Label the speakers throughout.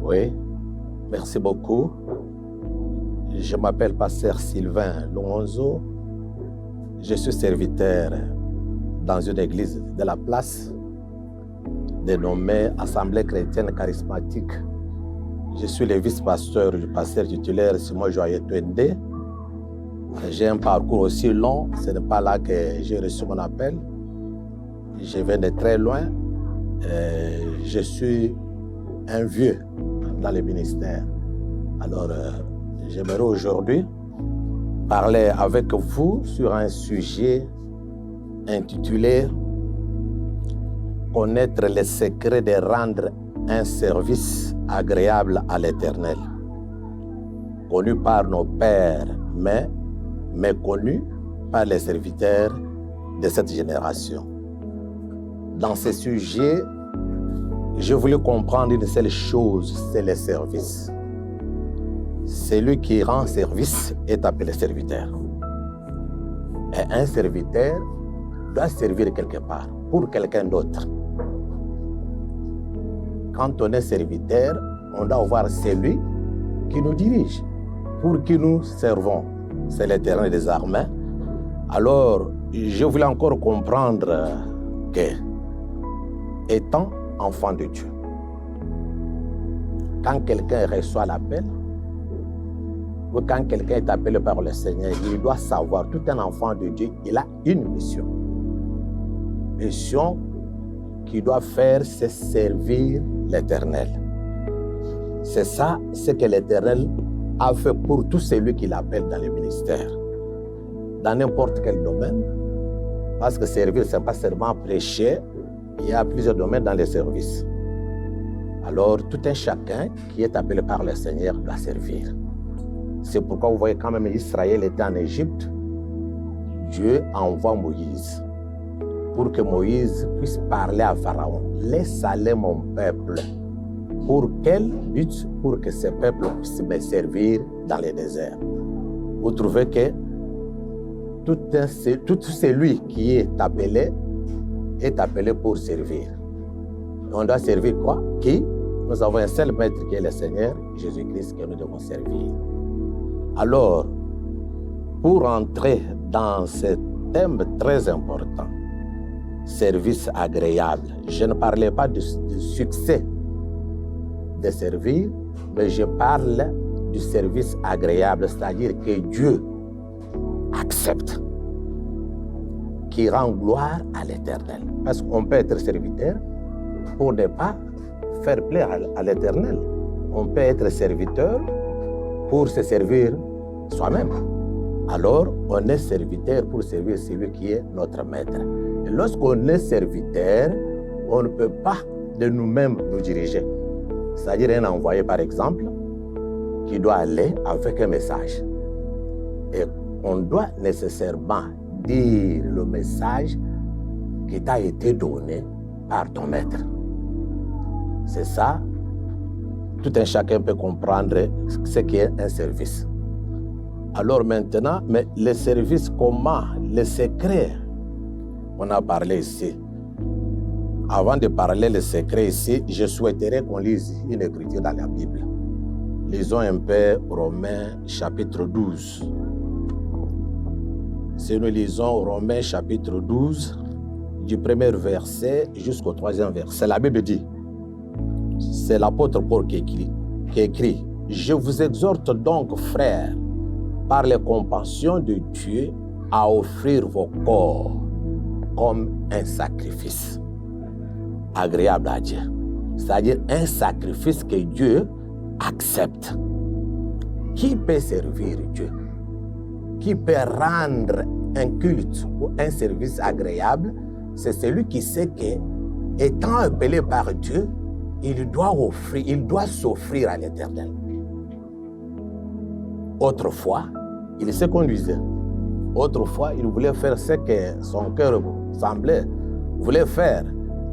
Speaker 1: Oui, merci beaucoup. Je m'appelle Pasteur Sylvain Longonzo. Je suis serviteur dans une église de la place dénommée Assemblée chrétienne charismatique. Je suis le vice-pasteur du pasteur titulaire Simon Joyeux Twende. J'ai un parcours aussi long, ce n'est pas là que j'ai reçu mon appel. Je viens de très loin. Je suis un vieux dans le ministère. Alors, j'aimerais aujourd'hui parler avec vous sur un sujet intitulé « Connaître les secrets de rendre un service agréable à l'Éternel », connu par nos pères, mais méconnu par les serviteurs de cette génération. Dans ce sujet, je voulais comprendre une seule chose, c'est le service. Celui qui rend service est appelé serviteur. Et un serviteur doit servir quelque part, pour quelqu'un d'autre. Quand on est serviteur, on doit avoir celui qui nous dirige, pour qui nous servons. C'est l'Éternel des armées. Alors, je voulais encore comprendre que, étant enfant de Dieu, quand quelqu'un reçoit l'appel, ou quand quelqu'un est appelé par le Seigneur, il doit savoir, tout un enfant de Dieu, il a une mission. Mission qu'il doit faire, c'est servir l'Éternel. C'est ça, ce que l'Éternel a fait pour tout celui qui l'appelle dans le ministère. Dans n'importe quel domaine, parce que servir, ce n'est pas seulement prêcher, il y a plusieurs domaines dans les services. Alors, tout un chacun qui est appelé par le Seigneur doit servir. C'est pourquoi vous voyez quand même Israël était en Égypte, Dieu envoie Moïse pour que Moïse puisse parler à Pharaon. Laisse aller mon peuple. Pour quel but? Pour que ce peuple puisse me servir dans le désert. Vous trouvez que tout celui qui est appelé pour servir. On doit servir quoi? Qui? Nous avons un seul maître qui est le Seigneur, Jésus-Christ, que nous devons servir. Alors, pour entrer dans ce thème très important, service agréable, je ne parlais pas du succès de servir, mais je parle du service agréable, c'est-à-dire que Dieu accepte, qui rend gloire à l'Éternel. Parce qu'on peut être serviteur pour ne pas faire plaisir à l'Éternel. On peut être serviteur pour se servir soi-même. Alors, on est serviteur pour servir celui qui est notre maître. Et lorsqu'on est serviteur, on ne peut pas de nous-mêmes nous diriger. C'est-à-dire un envoyé, par exemple, qui doit aller avec un message. Et on doit nécessairement dire le message qui t'a été donné par ton maître. C'est ça. Tout un chacun peut comprendre ce qu'est un service. Alors maintenant, mais le service, comment? Le secret, on a parlé ici. Avant de parler le secret ici, je souhaiterais qu'on lise une écriture dans la Bible. Lisons un peu Romains chapitre 12. Si nous lisons Romains chapitre 12, du premier verset jusqu'au troisième verset, la Bible dit, c'est l'apôtre Paul qui écrit, « Je vous exhorte donc, frères, par les compassions de Dieu, à offrir vos corps comme un sacrifice agréable à Dieu. » C'est-à-dire un sacrifice que Dieu accepte. Qui peut servir Dieu? Qui peut rendre un culte ou un service agréable? C'est celui qui sait que, étant appelé par Dieu, il doit s'offrir à l'Éternel. Autrefois, il se conduisait. Autrefois, il voulait faire ce que son cœur voulait faire.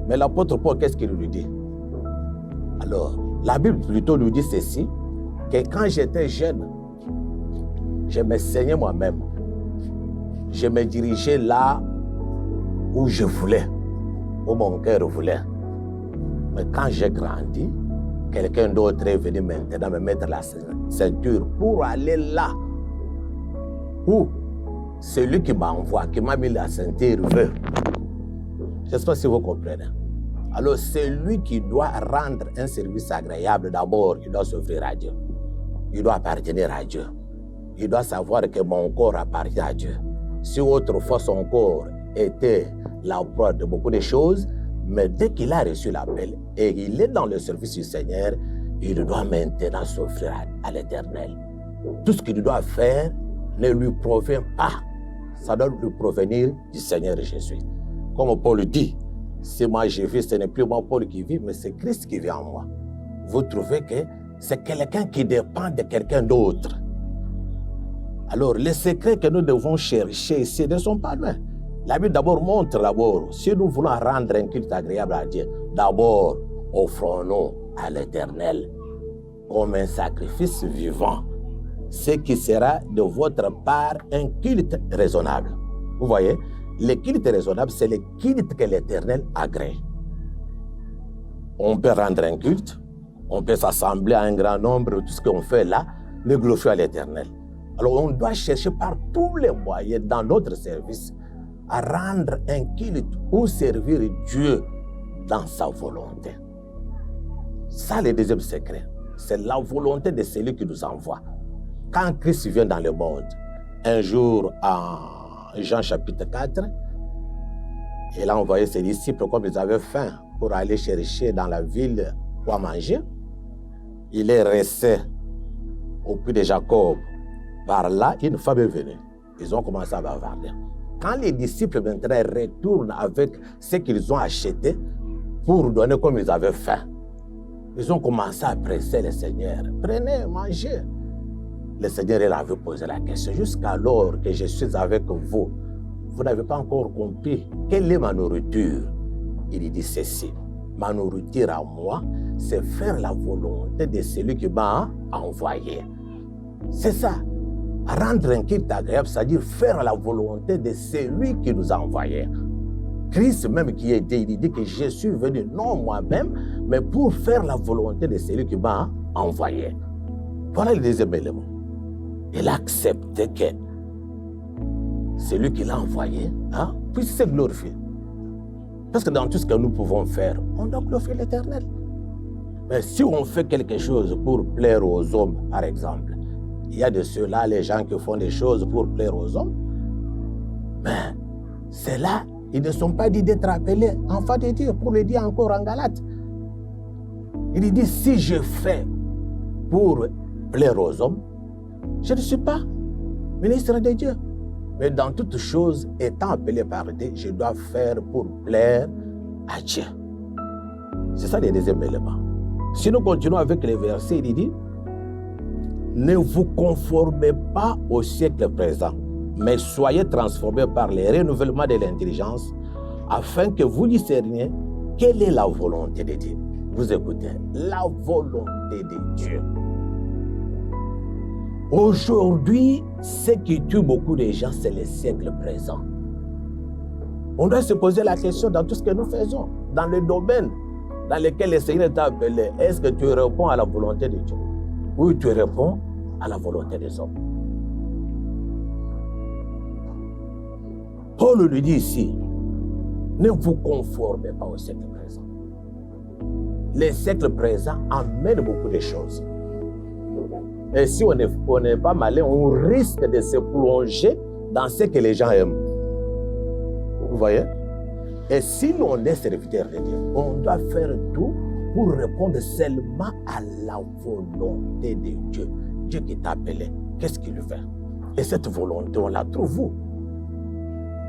Speaker 1: Mais l'apôtre Paul, qu'est-ce qu'il lui dit? Alors, la Bible plutôt nous dit ceci, que quand j'étais jeune, je me saignais moi-même. Je me dirigeais là où je voulais, où mon cœur voulait. Mais quand j'ai grandi, quelqu'un d'autre est venu maintenant me mettre la ceinture pour aller là où celui qui m'envoie, qui m'a mis la ceinture veut. Je ne sais pas si vous comprenez. Alors, celui qui doit rendre un service agréable, d'abord, il doit s'offrir à Dieu. Il doit appartenir à Dieu. Il doit savoir que mon corps appartient à Dieu. Si autrefois son corps était la proie de beaucoup de choses, mais dès qu'il a reçu l'appel et il est dans le service du Seigneur, il doit maintenant s'offrir à l'Éternel. Tout ce qu'il doit faire ne lui provient pas. Ça doit lui provenir du Seigneur Jésus. Comme Paul dit, si moi je vis, ce n'est plus moi Paul qui vit, mais c'est Christ qui vit en moi. Vous trouvez que c'est quelqu'un qui dépend de quelqu'un d'autre. Alors, les secrets que nous devons chercher ici ne sont pas loin. La Bible d'abord montre si nous voulons rendre un culte agréable à Dieu, d'abord, offrons-nous à l'Éternel comme un sacrifice vivant, ce qui sera de votre part un culte raisonnable. Vous voyez, le culte raisonnable, c'est le culte que l'Éternel agrée. On peut rendre un culte, on peut s'assembler à un grand nombre, tout ce qu'on fait là, le glorifier à l'Éternel. Alors on doit chercher par tous les moyens dans notre service à rendre un culte ou servir Dieu dans sa volonté. Ça, le deuxième secret, c'est la volonté de celui qui nous envoie. Quand Christ vient dans le monde, un jour en Jean chapitre 4, il a envoyé ses disciples comme ils avaient faim pour aller chercher dans la ville quoi manger. Il est resté au puits de Jacob. Par là, une femme est venue. Ils ont commencé à bavarder. Quand les disciples maintenant retournent avec ce qu'ils ont acheté pour donner comme ils avaient faim, ils ont commencé à presser le Seigneur. Prenez, mangez. Le Seigneur il avait posé la question. Jusqu'alors que je suis avec vous, vous n'avez pas encore compris quelle est ma nourriture. Il dit ceci. Ma nourriture à moi, c'est faire la volonté de celui qui m'a envoyé. C'est ça. Rendre un culte agréable, c'est-à-dire faire la volonté de celui qui nous a envoyés. Christ même qui est dit, il dit que je suis venu non moi-même, mais pour faire la volonté de celui qui m'a envoyé. Voilà le deuxième élément. Il a accepté que celui qui l'a envoyé puisse se glorifier. Parce que dans tout ce que nous pouvons faire, on doit glorifier l'Éternel. Mais si on fait quelque chose pour plaire aux hommes, par exemple, il y a de ceux-là, les gens qui font des choses pour plaire aux hommes, mais ceux-là, ils ne sont pas dit d'être appelés enfants de Dieu, pour le dire encore en Galates. Il dit, si je fais pour plaire aux hommes, je ne suis pas ministre de Dieu. Mais dans toutes choses, étant appelé par Dieu, je dois faire pour plaire à Dieu. C'est ça le deuxième élément. Si nous continuons avec les versets, il dit, ne vous conformez pas au siècle présent, mais soyez transformés par le renouvellement de l'intelligence, afin que vous discerniez quelle est la volonté de Dieu. Vous écoutez, la volonté de Dieu. Aujourd'hui, ce qui tue beaucoup de gens, c'est le siècle présent. On doit se poser la question dans tout ce que nous faisons, dans le domaine dans lequel le Seigneur t'a appelé. Est-ce que tu réponds à la volonté de Dieu? Ou tu réponds à la volonté des hommes? Paul lui dit ici, ne vous conformez pas au siècle présent. Le siècle présent amène beaucoup de choses. Et si on n'est pas malin, on risque de se plonger dans ce que les gens aiment. Vous voyez? Et si l'on est serviteur de Dieu, on doit faire tout pour répondre seulement à la volonté de Dieu. Dieu qui t'a appelé, qu'est-ce qu'il veut? Et cette volonté, on la trouve où?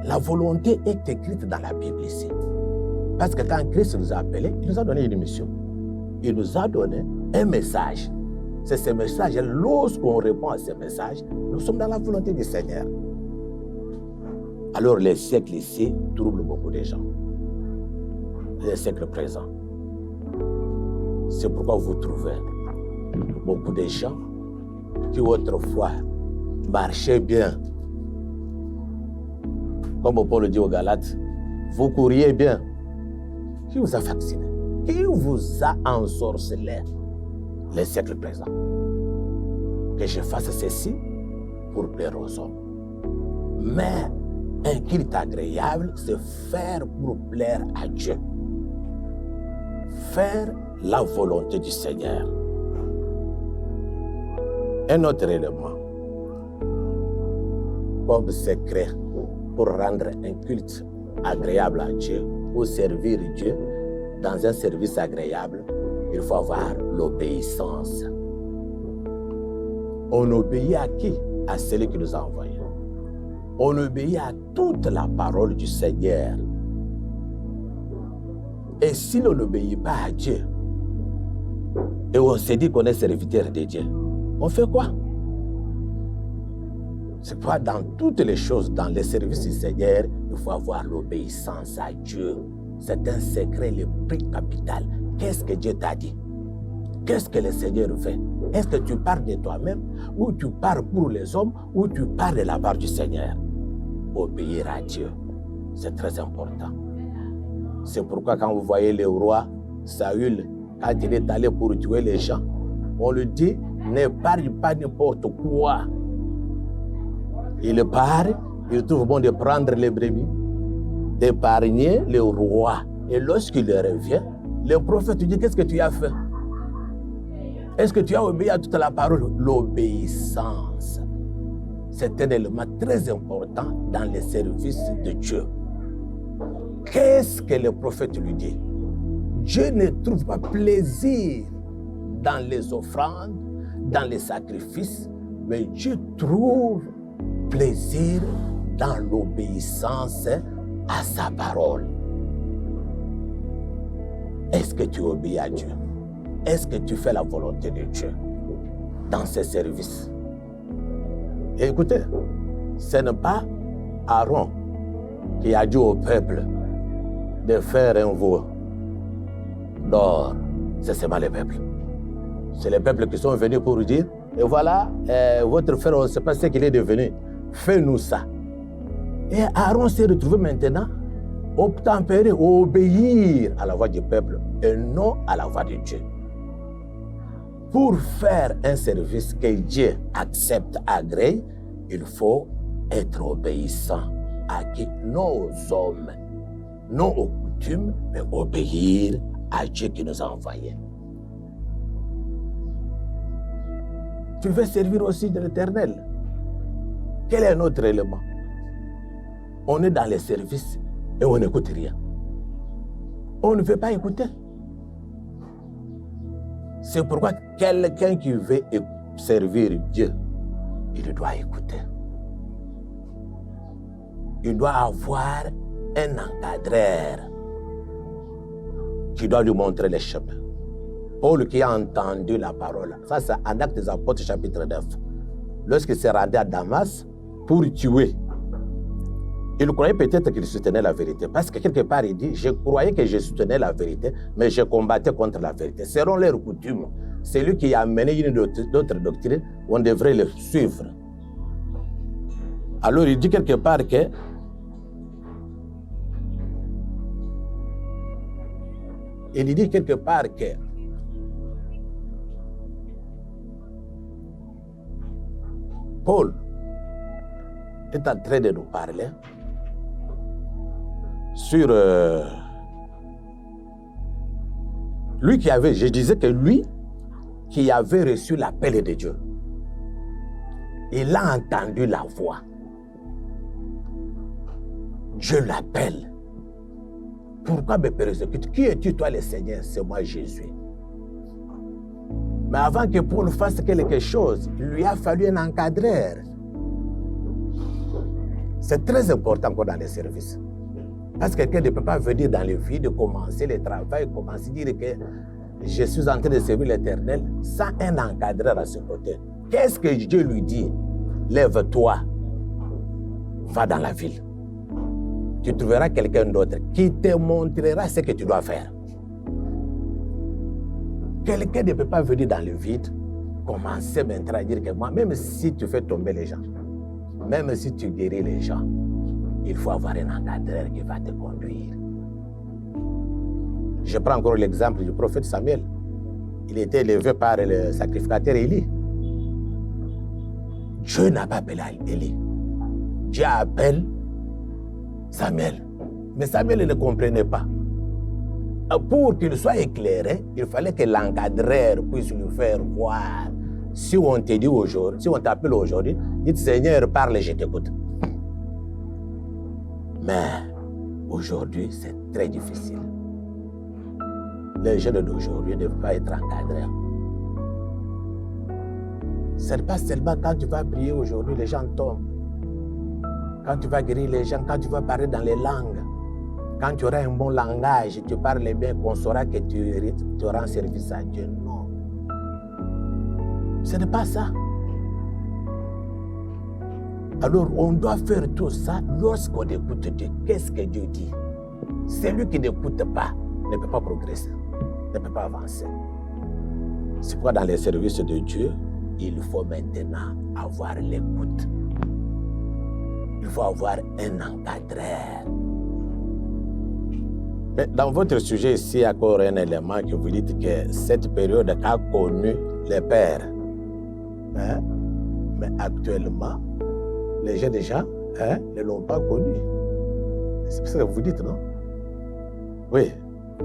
Speaker 1: La volonté est écrite dans la Bible ici. Parce que quand Christ nous a appelés, il nous a donné une mission. Il nous a donné un message. C'est ce message, lorsqu'on répond à ce message, nous sommes dans la volonté du Seigneur. Alors les siècles ici troublent beaucoup de gens. Les siècles présents. C'est pourquoi vous trouvez beaucoup de gens qui autrefois marchaient bien. Comme Paul dit aux Galates, vous couriez bien. Qui vous a vacciné? Qui vous a ensorcelé? les siècles présents. Que je fasse ceci pour plaire aux hommes. Mais un culte agréable, c'est faire pour plaire à Dieu. Faire la volonté du Seigneur. Un autre élément, comme secret pour rendre un culte agréable à Dieu, pour servir Dieu dans un service agréable, il faut avoir l'obéissance. On obéit à qui? À celui qui nous a envoyés. On obéit à toute la parole du Seigneur. Et si l'on n'obéit pas à Dieu, et on se dit qu'on est serviteur de Dieu, on fait quoi? C'est quoi? Dans toutes les choses, dans les services du Seigneur, il faut avoir l'obéissance à Dieu. C'est un secret le plus capital. Qu'est-ce que Dieu t'a dit? Qu'est-ce que le Seigneur fait? Est-ce que tu parles de toi-même, ou tu parles pour les hommes, ou tu parles de la part du Seigneur? Obéir à Dieu, c'est très important. C'est pourquoi quand vous voyez le roi Saül, quand il est allé pour tuer les gens, on lui dit, ne parle pas n'importe quoi. Il part, il trouve bon de prendre les brebis, d'épargner le roi. Et lorsqu'il revient, le prophète lui dit, qu'est-ce que tu as fait? Est-ce que tu as obéi à toute la parole? L'obéissance, c'est un élément très important dans les services de Dieu. Qu'est-ce que le prophète lui dit? Dieu ne trouve pas plaisir dans les offrandes, dans les sacrifices, mais Dieu trouve plaisir dans l'obéissance à sa parole. Est-ce que tu obéis à Dieu? Est-ce que tu fais la volonté de Dieu dans ses services? Et écoutez, ce n'est pas Aaron qui a dit au peuple de faire un veau d'or. C'est seulement le peuple. C'est les peuples qui sont venus pour dire, et voilà, votre frère, on ne sait pas ce qu'il est devenu. Fais-nous ça. Et Aaron s'est retrouvé maintenant obtempéré, obéir à la voix du peuple et non à la voix de Dieu. Pour faire un service que Dieu accepte, agrée, il faut être obéissant à qui? Non aux hommes, non aux coutumes, mais obéir à Dieu qui nous a envoyés. Tu veux servir aussi de l'Éternel. Quel est notre élément? On est dans les services et on n'écoute rien. On ne veut pas écouter. C'est pourquoi quelqu'un qui veut servir Dieu, il doit écouter. Il doit avoir un encadreur qui doit lui montrer les chemins. Paul qui a entendu la parole, ça c'est en Actes des Apôtres chapitre 9. Lorsqu'il s'est rendu à Damas pour tuer, il croyait peut-être qu'il soutenait la vérité. Parce que quelque part, il dit, je croyais que je soutenais la vérité, mais je combattais contre la vérité. Selon leurs coutumes, celui qui a amené une autre doctrine, on devrait le suivre. Alors il dit quelque part que Paul est en train de nous parler sur lui qui avait, je disais que lui qui avait reçu l'appel de Dieu, il a entendu la voix. Dieu l'appelle. Pourquoi me persécutes? Qui es-tu, toi, le Seigneur? C'est moi, Jésus. Mais avant que Paul fasse quelque chose, il lui a fallu un encadreur. C'est très important encore dans les services. Parce que quelqu'un ne peut pas venir dans le vide, commencer le travail, commencer à dire que je suis en train de servir l'Éternel sans un encadreur à ce côté. Qu'est-ce que Dieu lui dit? Lève-toi, va dans la ville. Tu trouveras quelqu'un d'autre qui te montrera ce que tu dois faire. Quelqu'un ne peut pas venir dans le vide, commencer maintenant à dire que moi, même si tu fais tomber les gens, même si tu guéris les gens, il faut avoir un encadreur qui va te conduire. Je prends encore l'exemple du prophète Samuel. il était élevé par le sacrificateur Élie. Dieu n'a pas appelé Élie. Dieu appelle Samuel. Mais Samuel ne comprenait pas. Pour qu'il soit éclairé, il fallait que l'encadreur puisse lui faire voir. Si on te dit aujourd'hui, si on t'appelle aujourd'hui, dites Seigneur, parle, je t'écoute. Mais aujourd'hui, c'est très difficile. Les jeunes d'aujourd'hui ne peuvent pas être encadrés. Ce n'est pas seulement quand tu vas prier aujourd'hui, les gens tombent. Quand tu vas guérir les gens, quand tu vas parler dans les langues, quand tu auras un bon langage, tu parles bien, qu'on saura que tu rends service à Dieu. Non. Ce n'est pas ça. Alors, on doit faire tout ça lorsqu'on écoute Dieu. Qu'est-ce que Dieu dit? Celui qui n'écoute pas ne peut pas progresser, ne peut pas avancer. C'est pourquoi dans les services de Dieu, il faut maintenant avoir l'écoute. Il faut avoir un encadreur. Mais dans votre sujet ici, il y a encore un élément que vous dites que cette période a connu les pères. Hein? Mais actuellement, les jeunes gens ne l'ont pas connu. C'est ce que vous dites, non? Oui.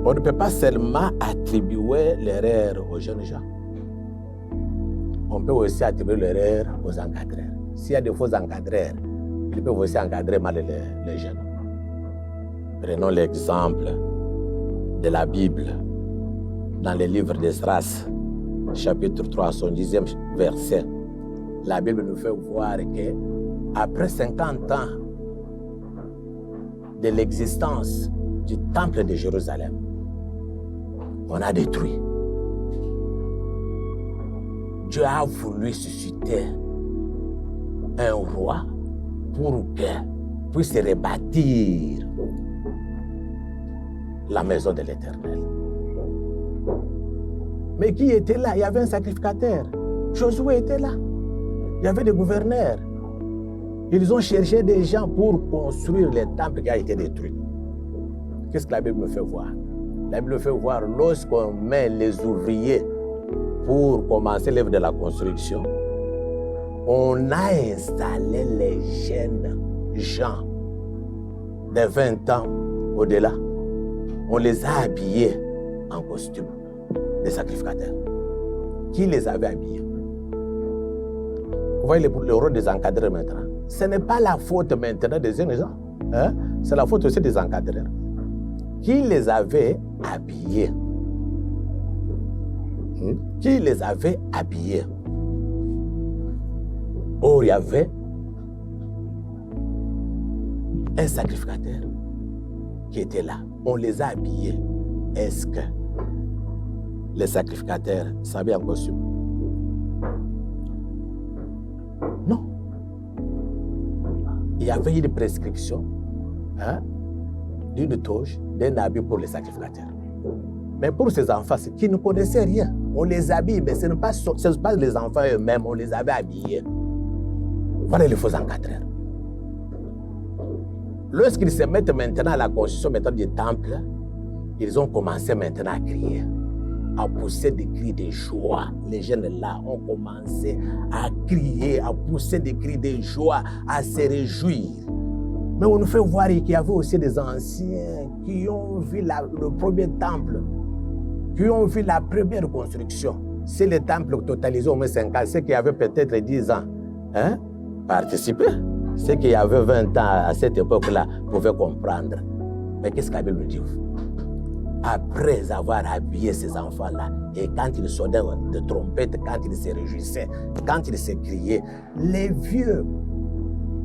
Speaker 1: On ne peut pas seulement attribuer l'erreur aux jeunes gens. On peut aussi attribuer l'erreur aux encadreurs. S'il y a des faux encadreurs, ils peuvent aussi encadrer mal les jeunes. Prenons l'exemple de la Bible dans le livre d'Esdras, chapitre 3, son 10e verset. La Bible nous fait voir que après 50 ans de l'existence du temple de Jérusalem, on a détruit. Dieu a voulu susciter un roi pour qu'il puisse rebâtir la maison de l'Éternel. Mais qui était là? Il y avait un sacrificateur. Josué était là. Il y avait des gouverneurs. Ils ont cherché des gens pour construire le temple qui a été détruit. Qu'est-ce que la Bible me fait voir? La Bible me fait voir lorsqu'on met les ouvriers pour commencer l'œuvre de la construction, on a installé les jeunes gens de 20 ans au-delà. On les a habillés en costume de sacrificateurs. Qui les avait habillés? Vous voyez le rôle des encadreurs maintenant. Ce n'est pas la faute maintenant des jeunes gens. Hein? C'est la faute aussi des encadreurs. Qui les avait habillés? Qui les avait habillés? Or, il y avait un sacrificateur qui était là. On les a habillés. Est-ce que les sacrificateurs s'habillaient en costume? Non. Il y avait une prescription d'une toge, d'un habit pour les sacrificateurs. Mais pour ces enfants qui ne connaissaient rien, on les habille, mais ce n'est pas les enfants eux-mêmes, on les avait habillés. Voilà les faux encadreurs. Lorsqu'ils se mettent maintenant à la construction du temple, ils ont commencé maintenant à crier, à pousser des cris de joie. Les jeunes là ont commencé à crier, à pousser des cris de joie, à se réjouir. Mais on nous fait voir qu'il y avait aussi des anciens qui ont vu le premier temple, qui ont vu la première construction. C'est le temple totalisé au moins 5 ans, ceux qui avaient peut-être 10 ans, participaient. Ceux qui avaient 20 ans à cette époque-là pouvaient comprendre. Mais qu'est-ce que la Bible nous dit? Après avoir habillé ces enfants-là, et quand ils sonnaient de trompettes, quand ils se réjouissaient, quand ils se criaient, les vieux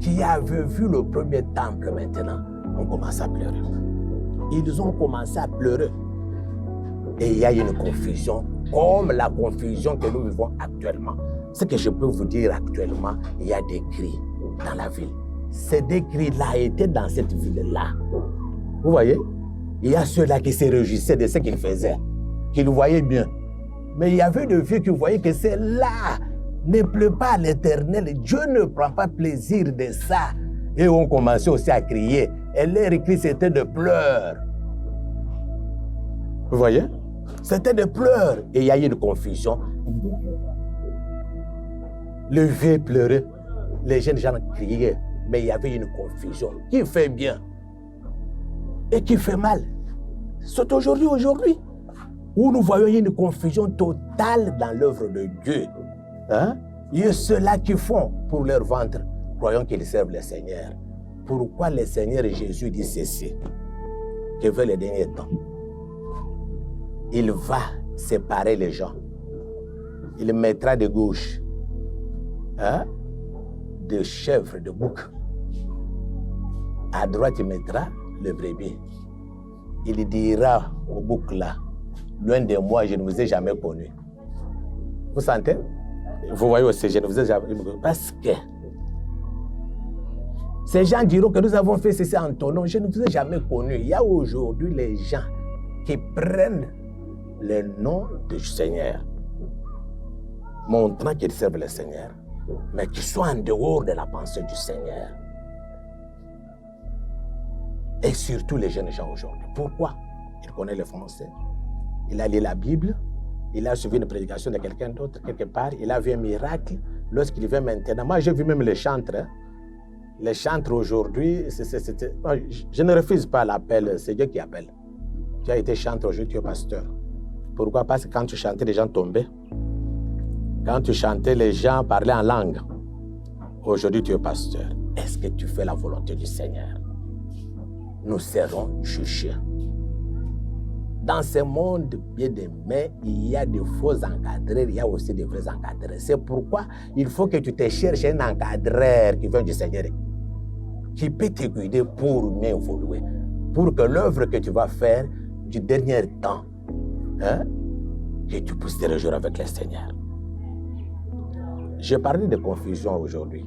Speaker 1: qui avaient vu le premier temple maintenant ont commencé à pleurer. Ils ont commencé à pleurer. Et il y a une confusion, comme la confusion que nous vivons actuellement. Ce que je peux vous dire actuellement, il y a des cris dans la ville. Ces deux cris-là étaient dans cette ville-là. Vous voyez? Il y a ceux-là qui se réjouissaient de ce qu'ils faisaient, qu'ils voyaient bien. Mais il y avait des vieux qui voyaient que c'est là, ne plaît pas à l'Éternel. Dieu ne prend pas plaisir de ça. Et on commençait aussi à crier. Et leur cri, c'était de pleurs. Vous voyez? C'était des pleurs. Et il y a eu une confusion. Le vieux pleurait. Les jeunes gens criaient. Mais il y avait une confusion. Qui fait bien et qui fait mal? C'est aujourd'hui, où nous voyons une confusion totale dans l'œuvre de Dieu. Hein? Il y a ceux-là qui font pour leur ventre, croyant qu'ils servent le Seigneur. Pourquoi le Seigneur Jésus dit ceci? Que veut les derniers temps? Il va séparer les gens. Il mettra de gauche de chèvres, de boucs. À droite, il mettra le brebis. Il dira au bouc là, loin de moi, je ne vous ai jamais connu. Vous sentez? Vous voyez aussi, je ne vous ai jamais connu. Parce que ces gens diront que nous avons fait ceci en ton nom, je ne vous ai jamais connu. Il y a aujourd'hui les gens qui prennent le nom du Seigneur, montrant qu'ils servent le Seigneur, mais qui sont en dehors de la pensée du Seigneur. Et surtout les jeunes gens aujourd'hui. Pourquoi? Il connaît le français. Il a lu la Bible. Il a suivi une prédication de quelqu'un d'autre quelque part. Il a vu un miracle. Lorsqu'il vient maintenant, moi j'ai vu même les chantres. Hein. Les chantres aujourd'hui, je ne refuse pas l'appel, c'est Dieu qui appelle. Tu as été chantre aujourd'hui, tu es pasteur. Pourquoi? Parce que quand tu chantais, les gens tombaient. Quand tu chantais, les gens parlaient en langue. Aujourd'hui, tu es pasteur. Est-ce que tu fais la volonté du Seigneur? Nous serons jugés. Dans ce monde bien aimé, il y a des faux encadreurs, il y a aussi des vrais encadreurs. C'est pourquoi il faut que tu te cherches un encadreur qui vient du Seigneur, qui peut te guider pour mieux évoluer, pour que l'œuvre que tu vas faire du dernier temps, que tu puisses te réjouir avec le Seigneur. Je parlais de confusion aujourd'hui.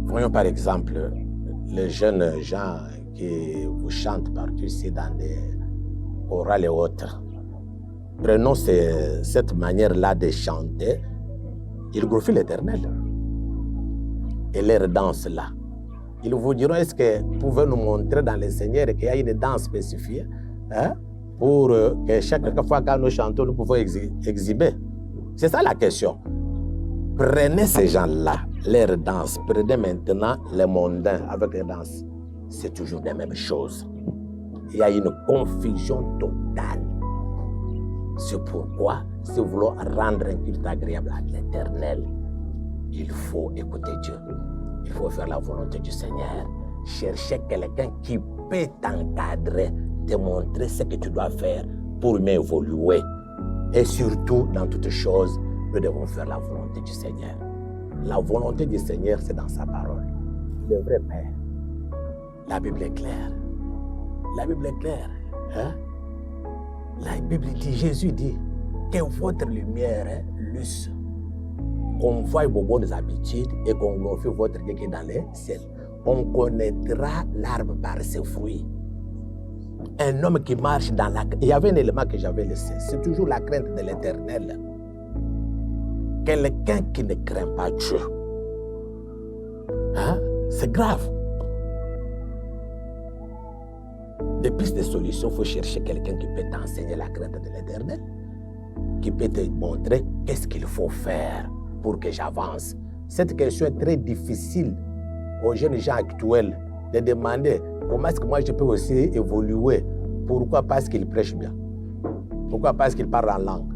Speaker 1: Voyons par exemple les jeunes gens qui vous chantent partout ici dans des chorales et autres. Prenons cette manière-là de chanter, ils glorifient l'Éternel. Et leur danse-là. Ils vous diront, est-ce que vous pouvez nous montrer dans le Seigneur qu'il y a une danse spécifique pour que chaque fois que nous chantons, nous pouvons exhiber? C'est ça la question. Prenez ces gens-là, leur danse, prenez maintenant les mondains avec les danses. C'est toujours la même chose. Il y a une confusion totale. C'est pourquoi, si vous voulez rendre un culte agréable à l'Éternel, il faut écouter Dieu. Il faut faire la volonté du Seigneur. Chercher quelqu'un qui peut t'encadrer, te montrer ce que tu dois faire pour mieux évoluer. Et surtout, dans toutes choses, nous devons faire la volonté du Seigneur. La volonté du Seigneur, c'est dans sa parole. Le vrai Père. La Bible est claire. La Bible est claire. La Bible dit, Jésus dit, que votre lumière luce, qu'on voie vos bonnes habitudes et qu'on glorifie votre Dieu qui est dans les ciels. On connaîtra l'arbre par ses fruits. Un homme qui marche dans la... Il y avait un élément que j'avais laissé. C'est toujours la crainte de l'Éternel. Quelqu'un qui ne craint pas Dieu. C'est grave. Des pistes de solutions, il faut chercher quelqu'un qui peut t'enseigner la crainte de l'Éternel, qui peut te montrer qu'est-ce qu'il faut faire pour que j'avance. Cette question est très difficile aux jeunes gens actuels de demander comment est-ce que moi je peux aussi évoluer. Pourquoi? Parce qu'il prêche bien. Pourquoi? Parce qu'il parle en langue.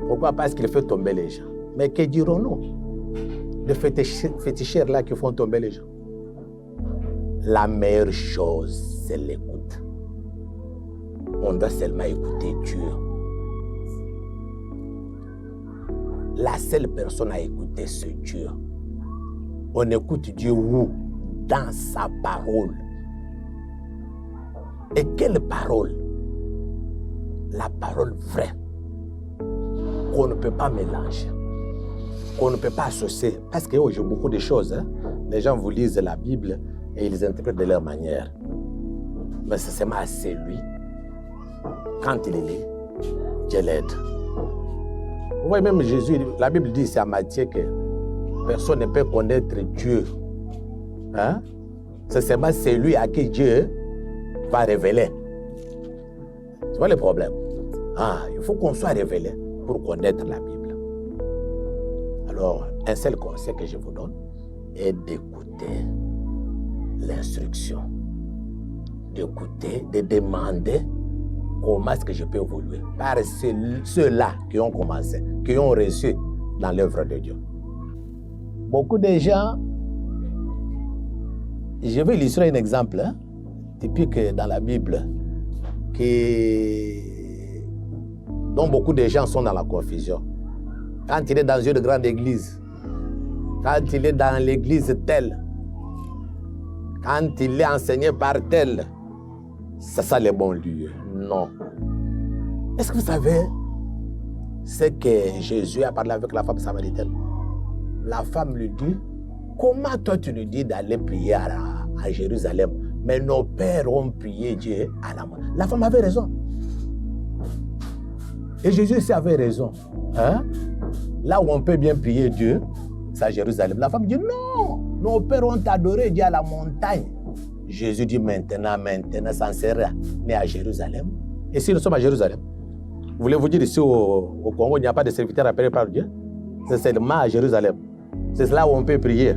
Speaker 1: Pourquoi? Parce qu'il fait tomber les gens. Mais que dirons-nous de féticheurs là qui font tomber les gens? La meilleure chose, c'est l'écoute. On doit seulement écouter Dieu. La seule personne à écouter, c'est Dieu. On écoute Dieu où? Dans sa parole. Et quelle parole? La parole vraie, qu'on ne peut pas mélanger, qu'on ne peut pas associer. Parce que j'ai beaucoup de choses. Les gens vous lisent la Bible et ils interprètent de leur manière. Mais c'est seulement à celui, quand il lit, Dieu l'aide. Vous voyez, même Jésus, la Bible dit, c'est à Matthieu que personne ne peut connaître Dieu. C'est seulement celui à qui Dieu va révéler. C'est pas le problème. Il faut qu'on soit révélé pour connaître la Bible. Alors, un seul conseil que je vous donne est d'écouter l'instruction, d'écouter, de demander comment est-ce que je peux évoluer par ceux-là qui ont commencé, qui ont reçu dans l'œuvre de Dieu. Beaucoup de gens, je vais illustrer un exemple typique dans la Bible dont beaucoup de gens sont dans la confusion. Quand il est dans une grande église, quand il est dans l'église telle, quand il est enseigné par tel, c'est ça le bon lieu. Non. Est-ce que vous savez ce que Jésus a parlé avec la femme samaritaine? La femme lui dit, comment toi tu nous dis d'aller prier à Jérusalem, mais nos pères ont prié Dieu à la main. La femme avait raison. Et Jésus aussi avait raison. Là où on peut bien prier Dieu, c'est à Jérusalem. La femme dit, non, nos pères ont adoré Dieu à la montagne. Jésus dit, maintenant, ça ne sera ni à Jérusalem. Et si nous sommes à Jérusalem, voulez-vous dire ici au Congo, il n'y a pas de serviteur appelé par Dieu? C'est seulement à Jérusalem. C'est là où on peut prier.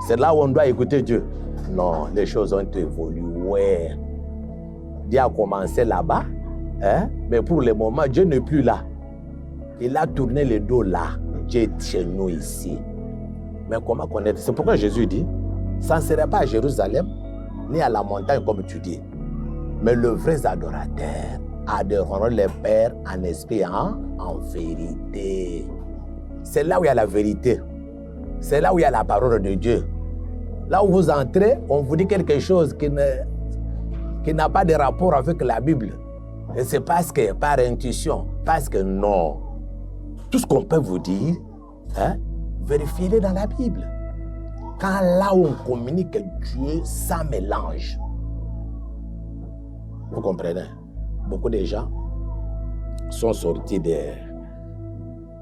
Speaker 1: C'est là où on doit écouter Dieu. Non, les choses ont évolué. Dieu a commencé là-bas, mais pour le moment, Dieu n'est plus là. Il a tourné le dos là. Dieu est chez nous ici. Mais comment connaître? C'est pourquoi Jésus dit, ça ne serait pas à Jérusalem, ni à la montagne comme tu dis. Mais les vrais adorateurs adoreront le Père en esprit, en vérité. C'est là où il y a la vérité. C'est là où il y a la parole de Dieu. Là où vous entrez, on vous dit quelque chose qui n'a pas de rapport avec la Bible. Et c'est parce que, par intuition, parce que non. Tout ce qu'on peut vous dire, vérifiez-le dans la Bible. Quand là où on communique Dieu sans mélange. Vous comprenez? Beaucoup de gens sont sortis de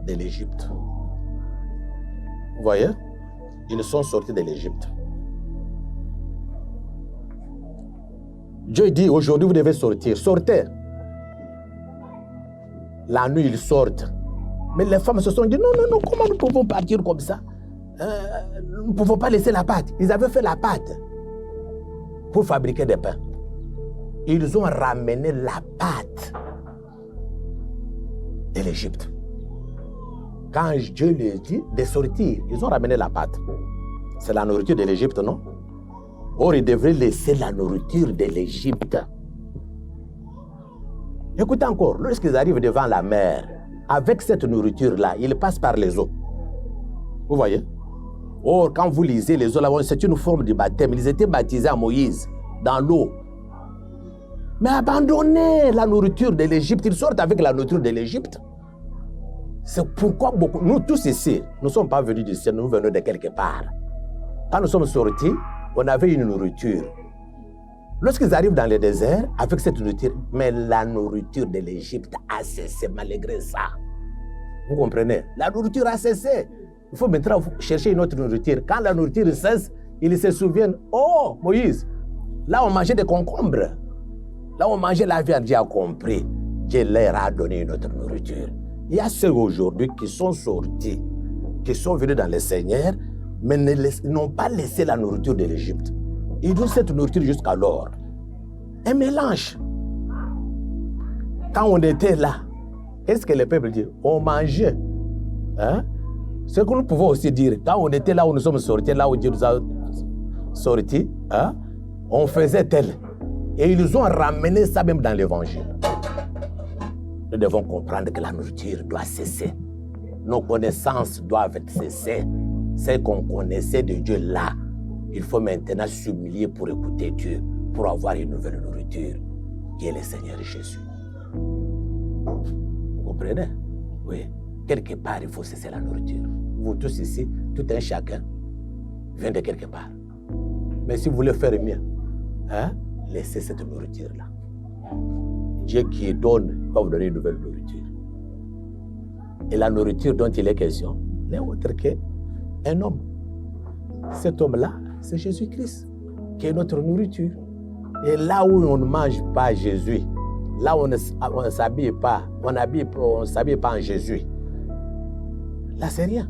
Speaker 1: l'Égypte. Vous voyez? Ils sont sortis de l'Égypte. Dieu dit, aujourd'hui vous devez sortir. Sortez. La nuit, ils sortent. Mais les femmes se sont dit, non, comment nous pouvons partir comme ça? Nous ne pouvons pas laisser la pâte. Ils avaient fait la pâte pour fabriquer des pains. Ils ont ramené la pâte de l'Égypte. Quand Dieu leur dit de sortir, ils ont ramené la pâte. C'est la nourriture de l'Égypte, non? Or, ils devraient laisser la nourriture de l'Égypte. Écoutez encore, lorsqu'ils arrivent devant la mer, avec cette nourriture-là, ils passent par les eaux. Vous voyez? Or, quand vous lisez les eaux là, c'est une forme de baptême. Ils étaient baptisés à Moïse, dans l'eau. Mais abandonner la nourriture de l'Égypte, ils sortent avec la nourriture de l'Égypte. C'est pourquoi beaucoup, nous tous ici, nous ne sommes pas venus du ciel, nous venons de quelque part. Quand nous sommes sortis, on avait une nourriture. Lorsqu'ils arrivent dans le désert, avec cette nourriture, mais la nourriture de l'Égypte a cessé malgré ça. Vous comprenez? La nourriture a cessé. Il faut maintenant chercher une autre nourriture. Quand la nourriture cesse, ils se souviennent, oh Moïse, là on mangeait des concombres. Là on mangeait la viande, Dieu a compris. Dieu leur a donné une autre nourriture. Il y a ceux aujourd'hui qui sont sortis, qui sont venus dans le Seigneur, mais n'ont pas laissé la nourriture de l'Égypte. Ils ont cette nourriture jusqu'alors. Un mélange. Quand on était là, qu'est-ce que le peuple dit? On mangeait. Ce que nous pouvons aussi dire, quand on était là où nous sommes sortis, là où Dieu nous a sortis, on faisait tel. Et ils nous ont ramené ça même dans l'Évangile. Nous devons comprendre que la nourriture doit cesser. Nos connaissances doivent cesser. Ce qu'on connaissait de Dieu là, il faut maintenant s'humilier pour écouter Dieu, pour avoir une nouvelle nourriture, qui est le Seigneur Jésus. Vous comprenez? Oui. Quelque part, il faut cesser la nourriture. Vous tous ici, tout un chacun vient de quelque part. Mais si vous voulez faire mieux, laissez cette nourriture-là. Dieu qui donne va vous donner une nouvelle nourriture. Et la nourriture dont il est question n'est autre qu'un homme. Cet homme-là, c'est Jésus-Christ, qui est notre nourriture. Et là où on ne mange pas Jésus, là où on ne s'habille pas, on ne s'habille pas en Jésus, là c'est rien.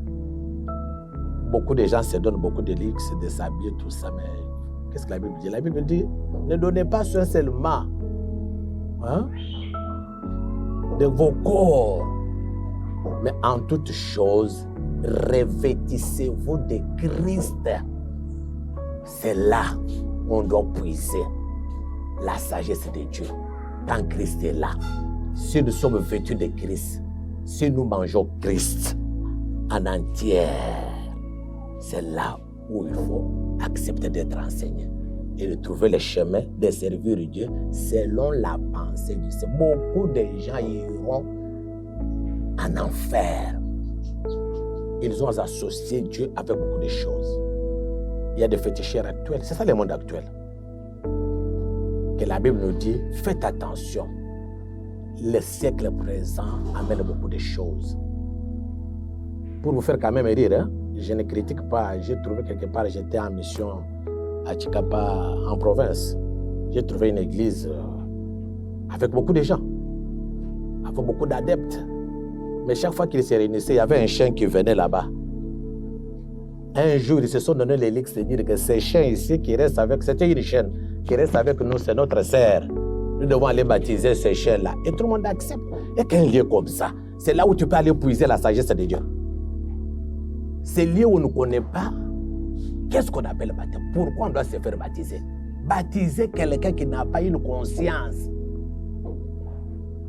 Speaker 1: Beaucoup de gens se donnent beaucoup de luxe de s'habiller, tout ça, mais qu'est-ce que la Bible dit? La Bible dit, ne donnez pas soin seulement de vos corps, mais en toutes choses, revêtissez-vous de Christ. C'est là où on doit puiser la sagesse de Dieu. Quand Christ est là, si nous sommes vêtus de Christ, si nous mangeons Christ en entier, c'est là où il faut accepter d'être enseigné et de trouver le chemin de servir Dieu selon la pensée de Dieu. Beaucoup de gens iront en enfer. Ils ont associé Dieu avec beaucoup de choses. Il y a des féticheurs actuels. C'est ça le monde actuel. Que la Bible nous dit, faites attention. Le siècle présent amène beaucoup de choses. Pour vous faire quand même rire, je ne critique pas. J'ai trouvé quelque part, j'étais en mission à Chikapa, en province. J'ai trouvé une église avec beaucoup de gens, avec beaucoup d'adeptes. Mais chaque fois qu'ils se réunissaient, il y avait un chien qui venait là-bas. Un jour, ils se sont donné les leaks de dire que ces chiens ici qui restent avec, c'était une chienne qui reste avec nous, c'est notre sœur. Nous devons aller baptiser ces chiens-là. Et tout le monde accepte. Il n'y a qu'un lieu comme ça. C'est là où tu peux aller puiser la sagesse de Dieu. C'est lieu où on ne connaît pas. Qu'est-ce qu'on appelle le baptême? Pourquoi on doit se faire baptiser? Baptiser quelqu'un qui n'a pas une conscience.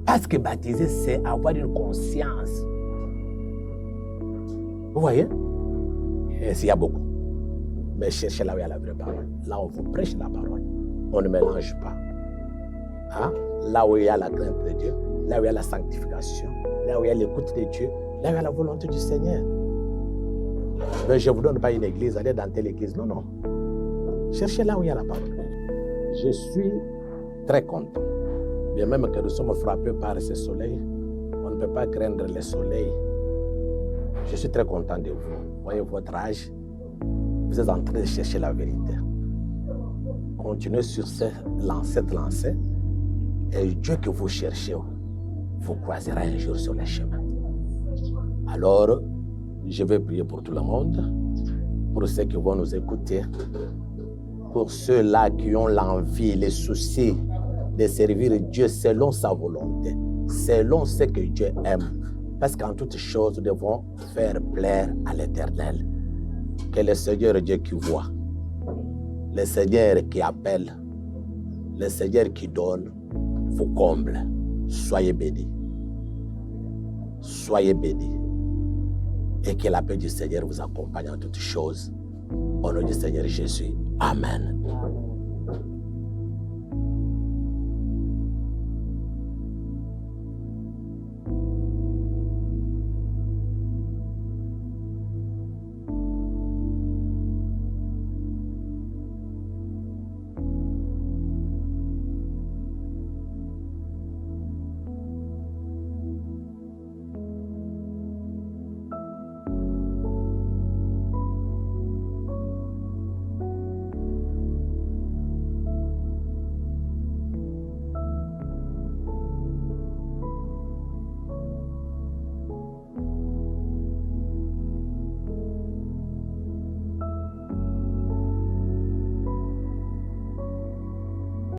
Speaker 1: Parce que baptiser, c'est avoir une conscience. Vous voyez? Et il y a beaucoup. Mais cherchez là où il y a la vraie parole. Là où on vous prêche la parole. On ne mélange pas. Hein? Là où il y a la crainte de Dieu, là où il y a la sanctification, là où il y a l'écoute de Dieu, là où il y a la volonté du Seigneur. Mais je ne vous donne pas une église, allez dans telle église. Non, non. Cherchez là où il y a la parole. Je suis très content. Bien même que nous sommes frappés par ce soleil, on ne peut pas craindre le soleil. Je suis très content de vous. Voyez votre âge, vous êtes en train de chercher la vérité. Continuez sur cette lancée et Dieu que vous cherchez vous croisera un jour sur le chemin. Alors, je vais prier pour tout le monde, pour ceux qui vont nous écouter, pour ceux-là qui ont l'envie, les soucis de servir Dieu selon sa volonté, selon ce que Dieu aime. Parce qu'en toutes choses, nous devons faire plaire à l'Éternel. Que le Seigneur Dieu qui voit, le Seigneur qui appelle, le Seigneur qui donne, vous comble. Soyez bénis. Soyez bénis. Et que la paix du Seigneur vous accompagne en toutes choses. Au nom du Seigneur Jésus. Amen.